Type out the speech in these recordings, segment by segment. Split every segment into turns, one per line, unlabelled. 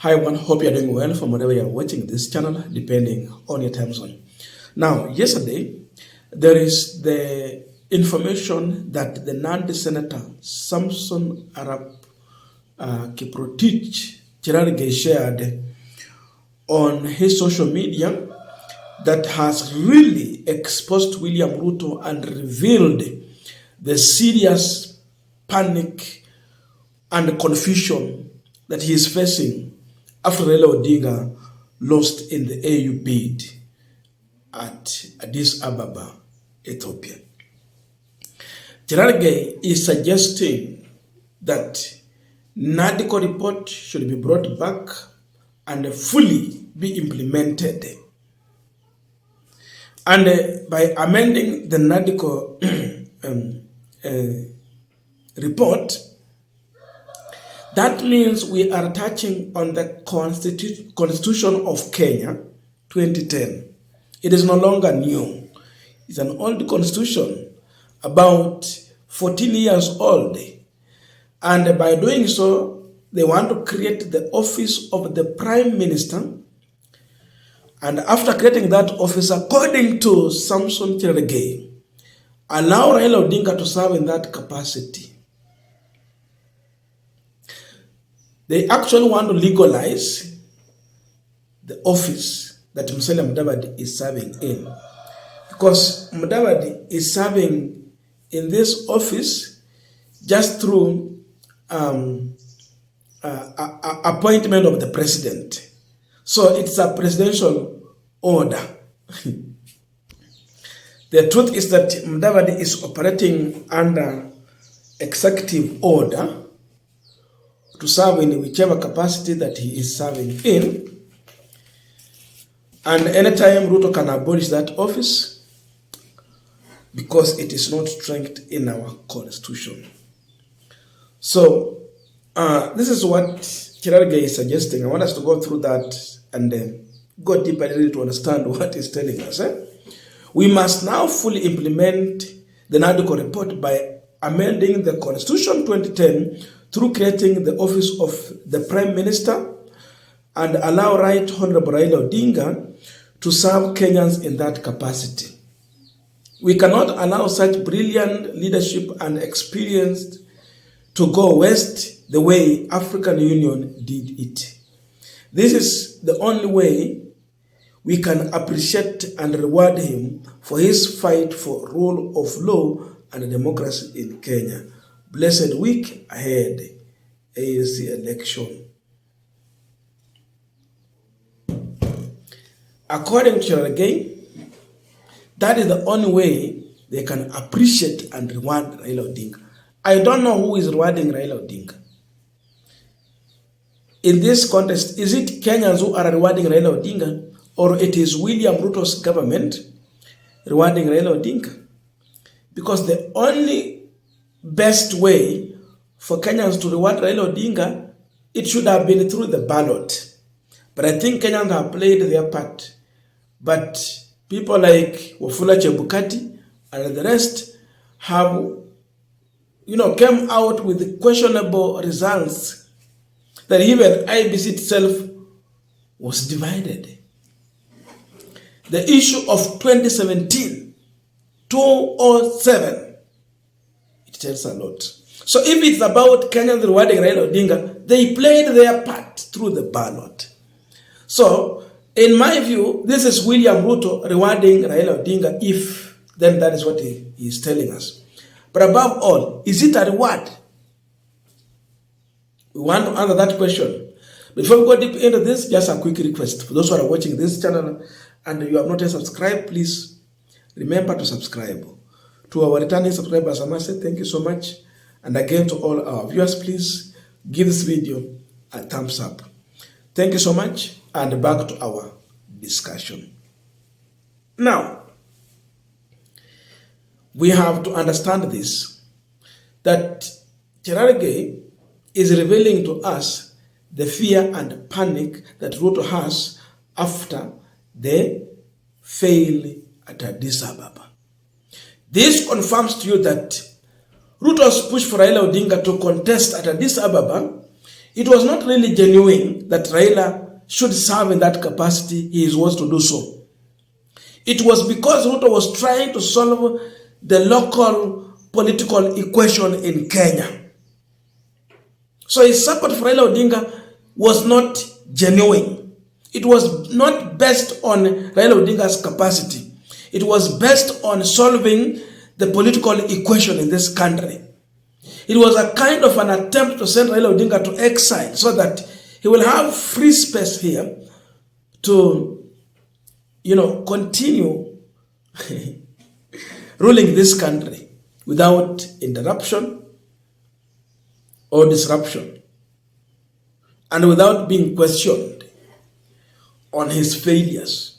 Hi everyone, hope you're doing well from wherever you're watching this channel, depending on your time zone. Now, yesterday, there is the information that the NADCO Senator Samson Cherargei shared on his social media that has really exposed William Ruto and revealed the serious panic and confusion that he is facing after Raila Odinga lost in the AU bid at Addis Ababa, Ethiopia. Cherargei is suggesting that NADCO report should be brought back and fully be implemented. And by amending the NADCO report, that means we are touching on the Constitution of Kenya, 2010. It is no longer new. It's an old constitution, about 14 years old. And by doing so, they want to create the office of the Prime Minister. And after creating that office, according to Samson Cherargei, allow Raila Odinga to serve in that capacity. They actually want to legalize the office that Musalia Mudavadi is serving in. Because Mudavadi is serving in this office just through appointment of the president. So it's a presidential order. The truth is that Mudavadi is operating under executive order to serve in whichever capacity that he is serving in. And anytime Ruto can abolish that office because it is not strengthened in our constitution. So this is what Cherargei is suggesting. I want us to go through that and go deeper really to understand what he's telling us. We must now fully implement the NADCO report by amending the Constitution 2010 through creating the office of the Prime Minister and allow Right Honorable Raila Odinga to serve Kenyans in that capacity. We cannot allow such brilliant leadership and experience to go west the way African Union did it. This is the only way we can appreciate and reward him for his fight for rule of law and democracy in Kenya. Blessed week ahead, AUC election. According to Cherargei, that is the only way they can appreciate and reward Raila Odinga. I don't know who is rewarding Raila Odinga. In this contest, is it Kenyans who are rewarding Raila Odinga, or it is William Ruto's government rewarding Raila Odinga? Because the only best way for Kenyans to reward Raila Odinga, it should have been through the ballot. But I think Kenyans have played their part. But people like Wafula Chebukati and the rest have, came out with questionable results that even IBC itself was divided. The issue of 2017, 207, it tells a lot. So if it's about Kenyans rewarding Raila Odinga, they played their part through the ballot. So, in my view, this is William Ruto rewarding Raila Odinga, if then that is what he is telling us. But above all, is it a reward? We want to answer that question. Before we go deep into this, just a quick request. For those who are watching this channel and you have not yet subscribed, please remember to subscribe. To our returning subscribers, I must say thank you so much. And again, to all our viewers, please give this video a thumbs up. Thank you so much, and back to our discussion. Now, we have to understand this, that Cherargei is revealing to us the fear and panic that Ruto has after they fail at Addis Ababa. This confirms to you that Ruto's push for Raila Odinga to contest at Addis Ababa it was not really genuine that Raila should serve in that capacity. He was to do so. It was because Ruto was trying to solve the local political equation in Kenya. So his support for Raila Odinga was not genuine. It was not based on Raila Odinga's capacity. It was based on solving the political equation in this country. It was a kind of an attempt to send Raila Odinga to exile so that he will have free space here to, continue ruling this country without interruption or disruption, and without being questioned on his failures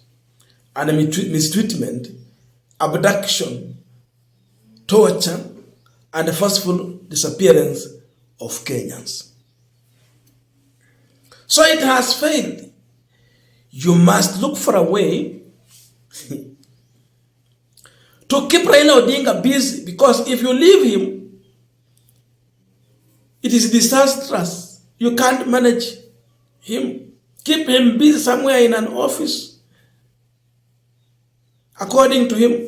and mistreatment, abduction, torture, and the forceful disappearance of Kenyans. So it has failed. You must look for a way to keep Raila Odinga busy, because if you leave him, it is disastrous. You can't manage him. Keep him busy somewhere in an office, according to him.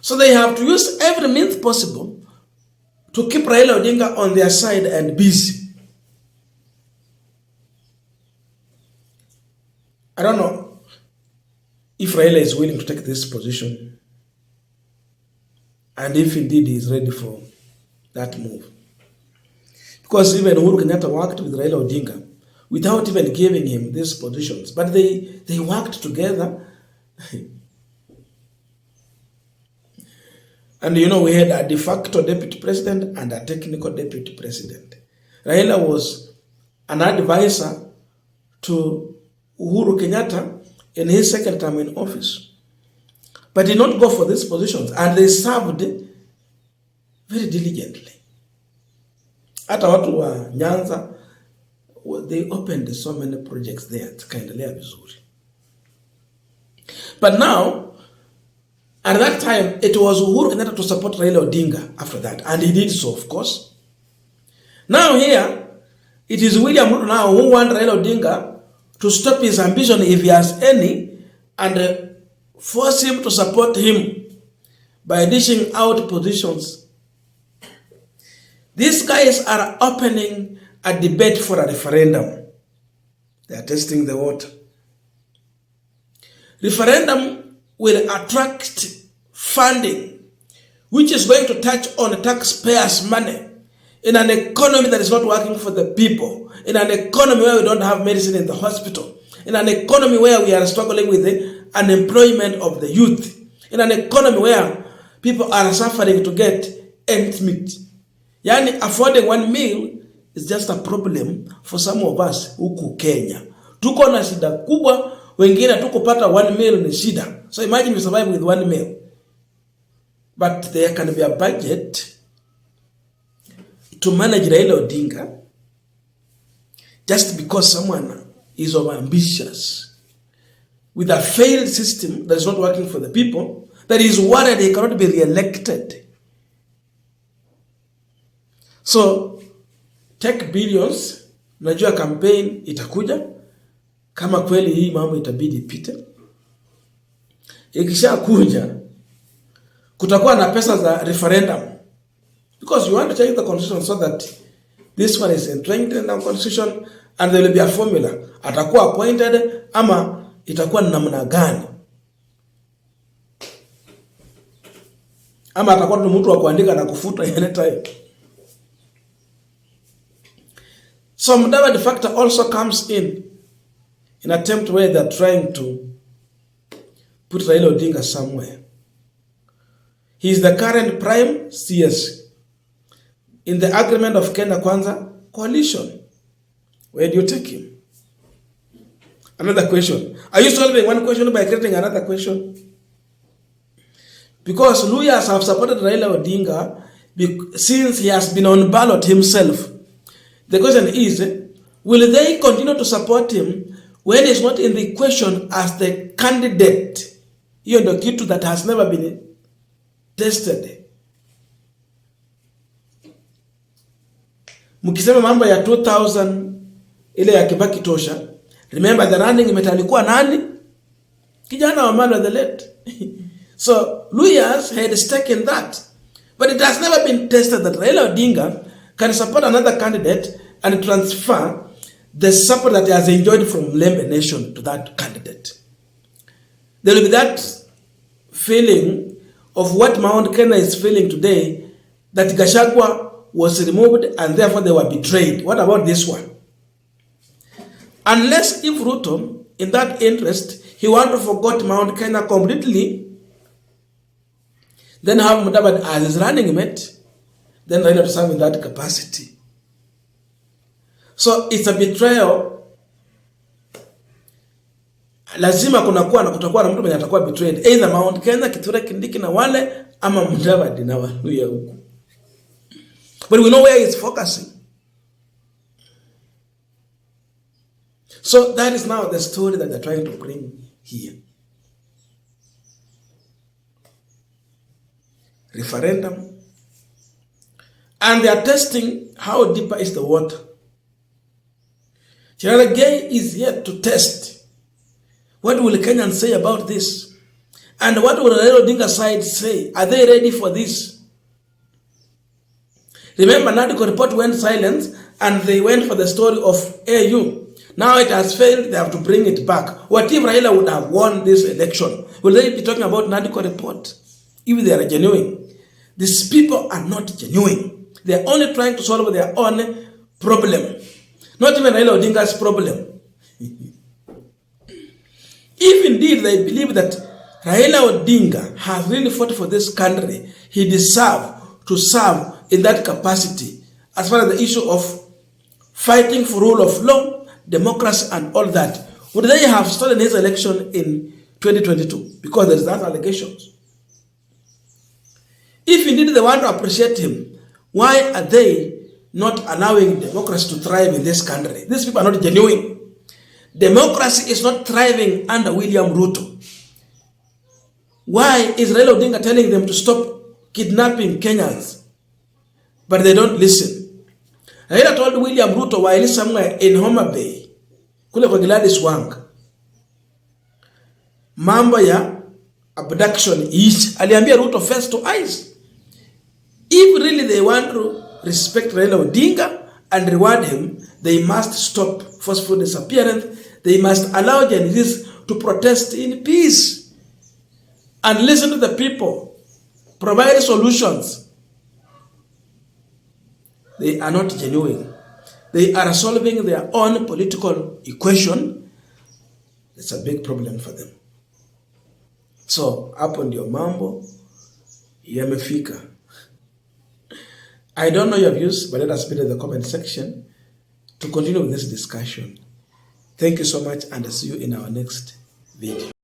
So they have to use every means possible to keep Raila Odinga on their side and busy. I don't know if Raila is willing to take this position, and if indeed he is ready for that move. Because even Uhuru Kenyatta worked with Raila Odinga without even giving him these positions. But they worked together. And we had a de facto deputy president and a technical deputy president. Raila was an advisor to Uhuru Kenyatta in his second term in office. But did not go for these positions, and they served very diligently. Hata watu wa Nyanza, they opened so many projects there, tukaendelea vizuri. But now, at that time, it was Uhuru Kenyatta to support Raila Odinga after that, and he did so, of course. Now here, it is William Ruto now who wants Raila Odinga to stop his ambition, if he has any, and force him to support him by dishing out positions. These guys are opening a debate for a referendum. They are testing the water. Referendum will attract funding, which is going to touch on taxpayers' money in an economy that is not working for the people, in an economy where we don't have medicine in the hospital, in an economy where we are struggling with the unemployment of the youth, in an economy where people are suffering to get ends meet. Yani, affording one meal is just a problem for some of us huku Kenya. Tuko na shida kubwa, wengine tukupata one meal ni shida. So imagine you survive with one meal. But there can be a budget to manage Raila Odinga just because someone is ambitious with a failed system that is not working for the people, that is worried he cannot be re-elected. So, take billions, najua campaign itakuja, kama kweli hii mambo itabidi ipite. Ikisha kuja, kutakuwa na pesa za referendum. Because you want to change the constitution so that this one is entrenched in the constitution, and there will be a formula. Atakuwa appointed, ama itakuwa namna gani. Ama atakuwa ni mtu wa kuandika na kufuta anytime. So Mudavadi factor also comes in attempt where they're trying to put Raila Odinga somewhere. He is the current prime CS in the agreement of Kenya Kwanza coalition. Where do you take him? Another question. Are you solving one question by creating another question? Because Luyas have supported Raila Odinga since he has been on ballot himself. The question is, will they continue to support him when he's not in the equation as the candidate? Hiyo ndio kitu that has never been tested. Mkisema mambo ya 2000 ile ya Kibaki tosha, remember the running mate alikuwa nani? Kijana wa Malava the late. So Luyas had stake in that, but it has never been tested that Raila Odinga can support another candidate and transfer the support that he has enjoyed from Lembe Nation to that candidate. There will be that feeling of what Mount Kenya is feeling today, that Gachagua was removed and therefore they were betrayed. What about this one? Unless if Ruto, in that interest, he want to forget Mount Kenya completely, then have Mudavadi as his running mate, then Raila to serve in that capacity. So it's a betrayal. Lazima kutakuwa na mtu mwenye atakuwa betrayed, either Mount Kenya, Kithure Kindiki na wale, ama Mudavadi na Waluya huku. But we know where he's focusing. So that is now the story that they're trying to bring here. Referendum. And they are testing how deeper is the water. Cherargei is yet to test. What will Kenyans say about this? And what will Raila Odinga side say? Are they ready for this? Remember, NADCO report went silent and they went for the story of AU. Now it has failed, they have to bring it back. What if Raila would have won this election? Will they be talking about NADCO report? If they are genuine. These people are not genuine. They are only trying to solve their own problem. Not even Raila Odinga's problem. If indeed they believe that Raila Odinga has really fought for this country, he deserves to serve in that capacity as far as the issue of fighting for rule of law, democracy and all that, would they have stolen his election in 2022? Because there is that allegations. If indeed they want to appreciate him, why are they not allowing democracy to thrive in this country? These people are not genuine. Democracy is not thriving under William Ruto. Why is Raila Odinga telling them to stop kidnapping Kenyans? But they don't listen. Raila told William Ruto while somewhere in Homa Bay, kule kwa Gladys Wanga, mambo ya abduction each. Aliambia Ruto face to eyes. If really they want to respect Raila Odinga and reward him, they must stop forceful disappearance. They must allow Gen Zs to protest in peace and listen to the people, provide solutions. They are not genuine. They are solving their own political equation. It's a big problem for them. So, hapo ndio mambo yamefika. I don't know your views, but let us put in the comment section to continue with this discussion. Thank you so much, and I'll see you in our next video.